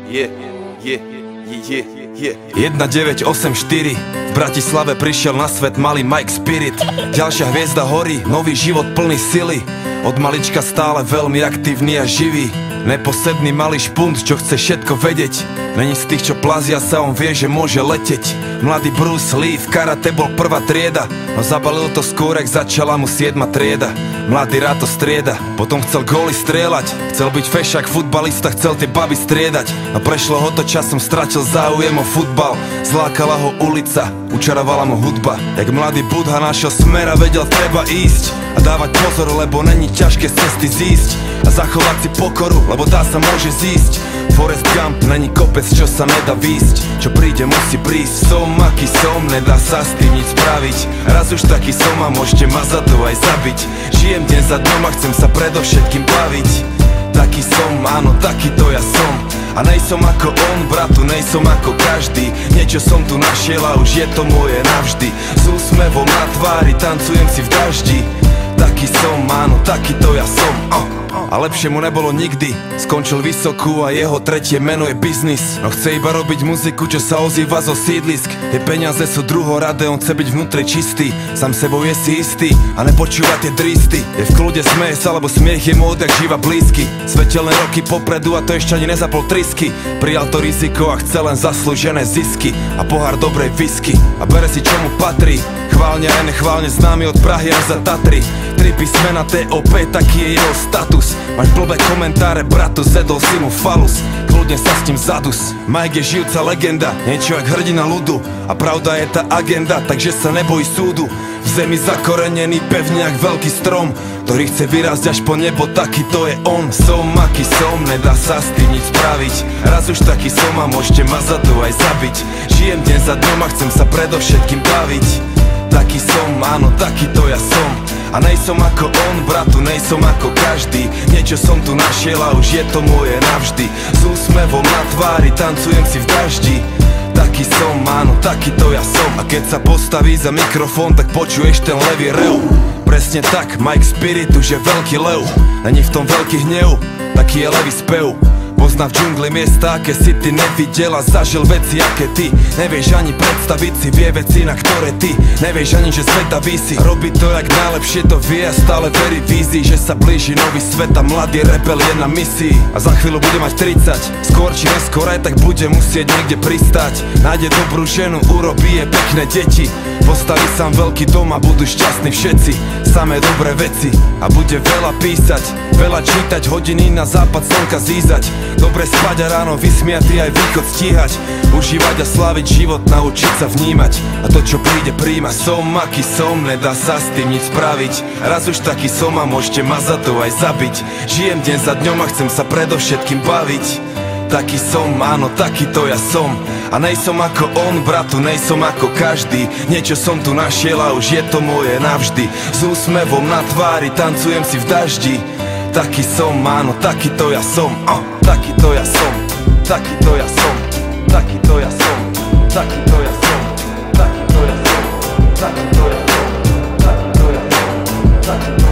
1984 v Bratislave prišiel na svet malý Mike Spirit. Ďalšia hviezda horí, nový život plný sily. Od malička stále veľmi aktívny a živý. Neposledný malý špunt, čo chce všetko vedieť. Není z tých, čo plazia sa, on vie, že môže leteť. Mladý Bruce Lee v karate bol prvá trieda, no zabalil to skôr, jak začala mu 7. trieda. Mladý rád to strieda, potom chcel góly strieľať. Chcel byť fešák, futbalista, chcel tie baby striedať. A prešlo ho to časom, stratil záujem o futbal. Zlákala ho ulica, učarovala mu hudba. Jak mladý Budha našiel smer a vedel, treba ísť a dávať pozor, lebo není ťažké z cesty zísť. A zachovať si pokoru, lebo tá sa môže zísť. Forrest Gump není kopec, čo sa nedá výsť. Čo príde, musí prísť. Som aký som, nedá sa s tým nič spraviť. Raz už taký som a môžete ma za to aj zabiť. Žijem deň za dňom a chcem sa predovšetkým baviť. Taký som, áno, taký to ja som. A nejsom ako on, bratu, nejsom ako každý. Niečo som tu našiel a už je to moje navždy. S úsmevom na tvári, tancujem si v daždi. Taký som, áno, taký to ja som. A lepšie mu nebolo nikdy. Skončil vysokú a jeho tretie meno je biznis. No chce iba robiť muziku, čo sa ozýva zo sídlisk. Tie peniaze sú druhoradé, on chce byť vnútri čistý. Sám sebou je si istý a nepočúva tie dristy. Je v kľude, smeje sa, lebo smiech je mu odjak živa blízky. Svetelné roky popredu a to ešte ani nezapol trisky. Prijal to riziko a chce len zaslúžené zisky a pohár dobrej whisky. A bere si čo mu patrí. Chválne aj nechválne známy od Prahy až za Tatry. 3 písmena TOP, taký je jeho status. Máš blbé komentáre, bratu, zedol si mu falus. Kľudne sa s tým zadus. Mike je žijúca legenda, niečo jak hrdina ľudu. A pravda je tá agenda, takže sa neboj súdu. V zemi zakorenený pevne jak veľký strom, ktorý chce vyrásť až po nebo, taký to je on. Som aký som, nedá sa s tým nič spraviť. Raz už taký som a môžete ma za to aj zabiť. Žijem deň za dňom a chcem sa predovšetkým baviť. Taký som, áno, taký to ja som. A nejsom ako on, bratu, nejsom ako každý. Niečo som tu našiel a už je to moje navždy. S úsmevom na tvári, tancujem si v daždi. Taký som, áno, taký to ja som. A keď sa postaví za mikrofón, tak počuješ ten levý rev. Presne tak, Mike Spirit už je veľký lev. Není v tom veľký hnev, taký je levý spev. Pozná v džungli miesta, aké si ty nevidel a zažil veci, aké ty nevieš ani predstaviť si, vie veci, na ktoré ty nevieš ani, že sveta visí. Robí to jak najlepšie to vie a stále verí vízii, že sa blíži nový svet a mladý rebel je na misii. A za chvíľu bude mať 30, skôr či neskôr aj tak bude musieť niekde pristať. Nájde dobrú ženu, urobí je pekné deti, postaví sám veľký dom a budú šťastní všetci. Samé dobré veci a bude veľa písať, veľa čítať, hodiny na západ slnka zízať. Dobre spať a ráno vysmiatý aj východ stíhať. Užívať a sláviť život, naučiť sa vnímať. A to čo príde príjma. Som aký som, nedá sa s tým nič spraviť. Raz už taký som a môžete ma za to aj zabiť. Žijem deň za dňom a chcem sa predovšetkým baviť. Taký som, áno, taký to ja som. A nejsom ako on, bratu, nejsom ako každý. Niečo som tu našiel a už je to moje navždy. S úsmevom na tvári, tancujem si v daždi. Taký som, áno, taký to ja som. Taký to ja som, taký to ja som, taký to ja som, taký to ja som, taký to ja som, taký to ja som, taký to ja som, taký to ja som.